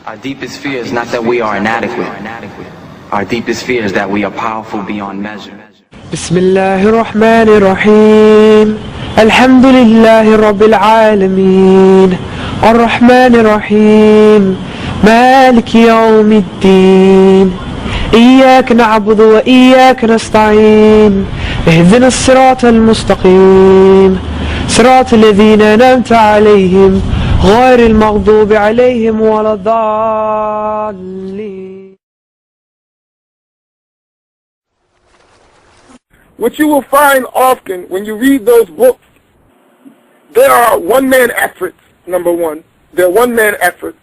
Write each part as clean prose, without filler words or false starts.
Our deepest fear is not that we are inadequate. Our deepest fear is that we are powerful beyond measure. بسم الله الرحمن الرحيم الحمد لله رب العالمين الرحمن الرحيم مالك يوم الدين إياك نعبد وإياك نستعين اهدنا الصراط المستقيم صراط الذين أنعمت عليهم غير المغضوب عليهم ولا الضالين. What you will find often when you read those books, there are one-man efforts, number one. They're one-man efforts.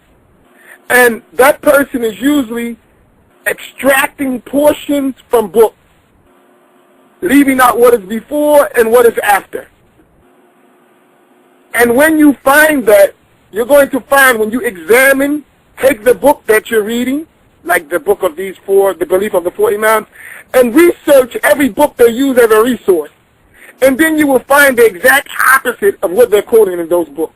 And that person is usually extracting portions from books, leaving out what is before and what is after. And when you find that, you're going to find when you examine, take the book that you're reading, like the book of these four, the belief of the four Imams, and research every book they use as a resource. And then you will find the exact opposite of what they're quoting in those books.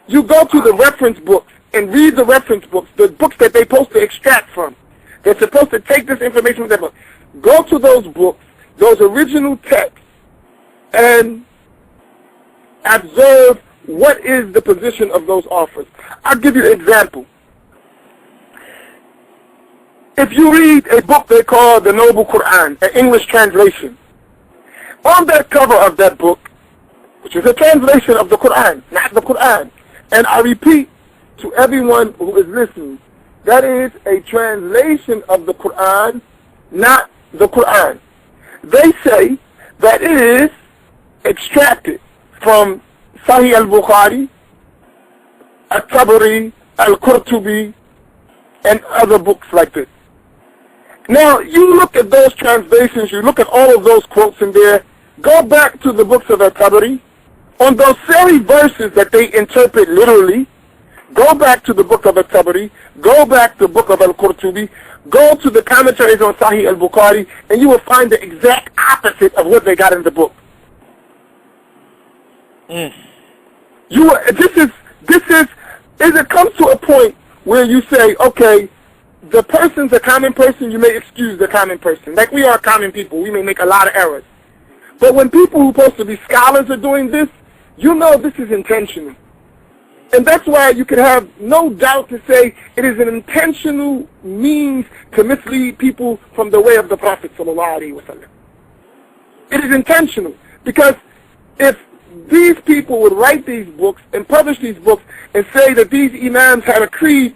You go to the reference books and read the reference books, the books that they're supposed to extract from. They're supposed to take this information from that book. Go to those books, those original texts, and observe what is the position of those authors. I'll give you an example. If you read a book they call the Noble Quran, an English translation, on that cover of that book, which is a translation of the Quran, not the Quran, and I repeat to everyone who is listening, that is a translation of the Quran, not the Quran. They say that it is extracted from Sahih al-Bukhari, al-Tabari, al-Qurtubi, and other books like this. Now, you look at those translations, you look at all of those quotes in there, go back to the books of al-Tabari, on those very verses that they interpret literally, go back to the book of al-Tabari, go back to the book of al-Qurtubi, go to the commentaries on Sahih al-Bukhari, and you will find the exact opposite of what they got in the book. It comes to a point where you say, okay, the person's a common person, you may excuse the common person. Like we are common people, we may make a lot of errors. But when people who are supposed to be scholars are doing this, you know this is intentional. And that's why you can have no doubt to say it is an intentional means to mislead people from the way of the Prophet ﷺ. It is intentional. Because if these people would write these books and publish these books and say that these Imams had a creed,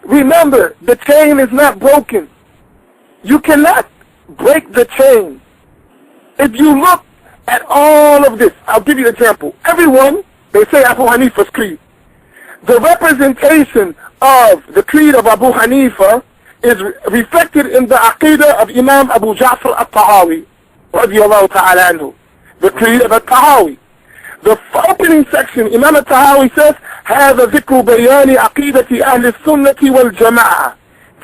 remember, the chain is not broken. You cannot break the chain. If you look at all of this, I'll give you an example. Everyone, they say Abu Hanifa's creed. The representation of the creed of Abu Hanifa is reflected in the Aqidah of Imam Abu Ja'far al-Tahawi, radiyallahu ta'ala anhu. The creed of al-Tahawi. The opening section, Imam al-Tahawi says, هذا ذكر بيان عقيدة أهل السنة والجماعة.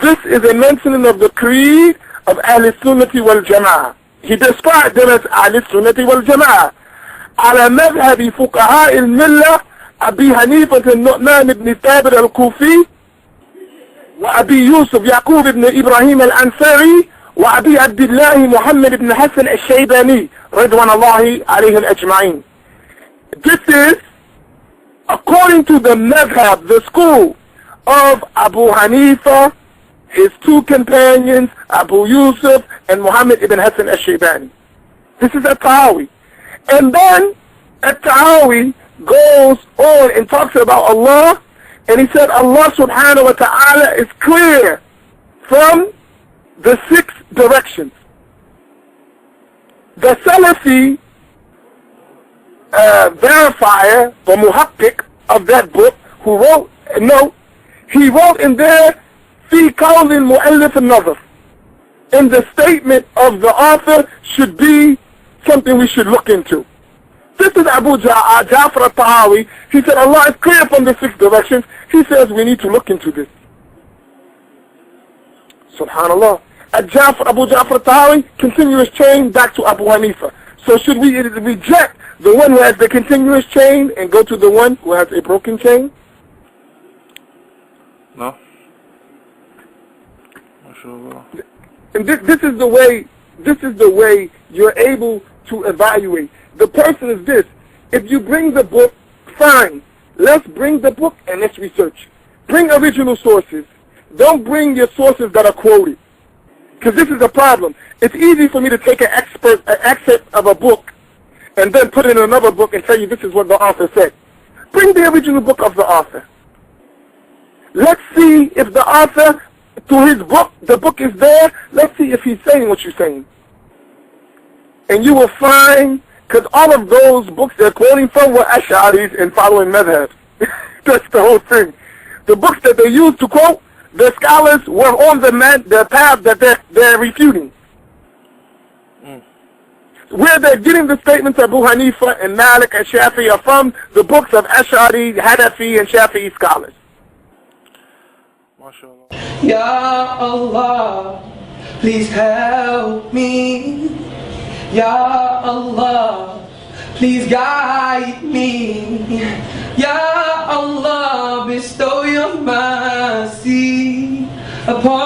This is a mentioning of the creed of أهل السنة والجماعة. He described them as أهل السنة والجماعة. على مذهب فقهاء الملة أبي حنيفة النعمان بن ثابت الكوفي وأبي يوسف يعقوب بن إبراهيم الأنصاري وأبي عبد الله محمد بن حسن الشيباني رضوان الله عليهم أجمعين. This is according to the madhab, the school of Abu Hanifa, his two companions, Abu Yusuf and Muhammad ibn Hassan al-Shaybani. This is al-Tahawi. And then al-Tahawi goes on and talks about Allah, and he said Allah subhanahu wa ta'ala is clear from the 6 directions. The Salafi verifier, the muhaqqiq of that book, who wrote a note, he wrote in there, في قول المؤلف النظر. And the statement of the author should be something we should look into. This is Abu Ja'far al-Tahawi. He said Allah is clear from the 6 directions. He says we need to look into this. Subhanallah. Abu Ja'far al-Tahawi, continuous chain back to Abu Hanifa. So should we reject the one who has the continuous chain and go to the one who has a broken chain? No? MashaAllah. And this is the way you're able to evaluate. The person is this. If you bring the book, fine. Let's bring the book and let's research. Bring original sources. Don't bring your sources that are quoted. Because this is a problem. It's easy for me to take an excerpt of a book and then put it in another book and tell you this is what the author said. Bring the original book of the author. Let's see if the author, through his book, the book is there. Let's see if he's saying what you're saying. And you will find, because all of those books they're quoting from were Ash'aris and following madhab. That's the whole thing. The books that they used to quote, the scholars were on the path that they're refuting. Where they're getting the statements of Abu Hanifa and Malik and Shafi'i are from the books of Ash'ari, Hanafi, and Shafi'i scholars. MashaAllah. Ya Allah, please help me. Ya Allah, please guide me. Ya Allah, bestow your mercy upon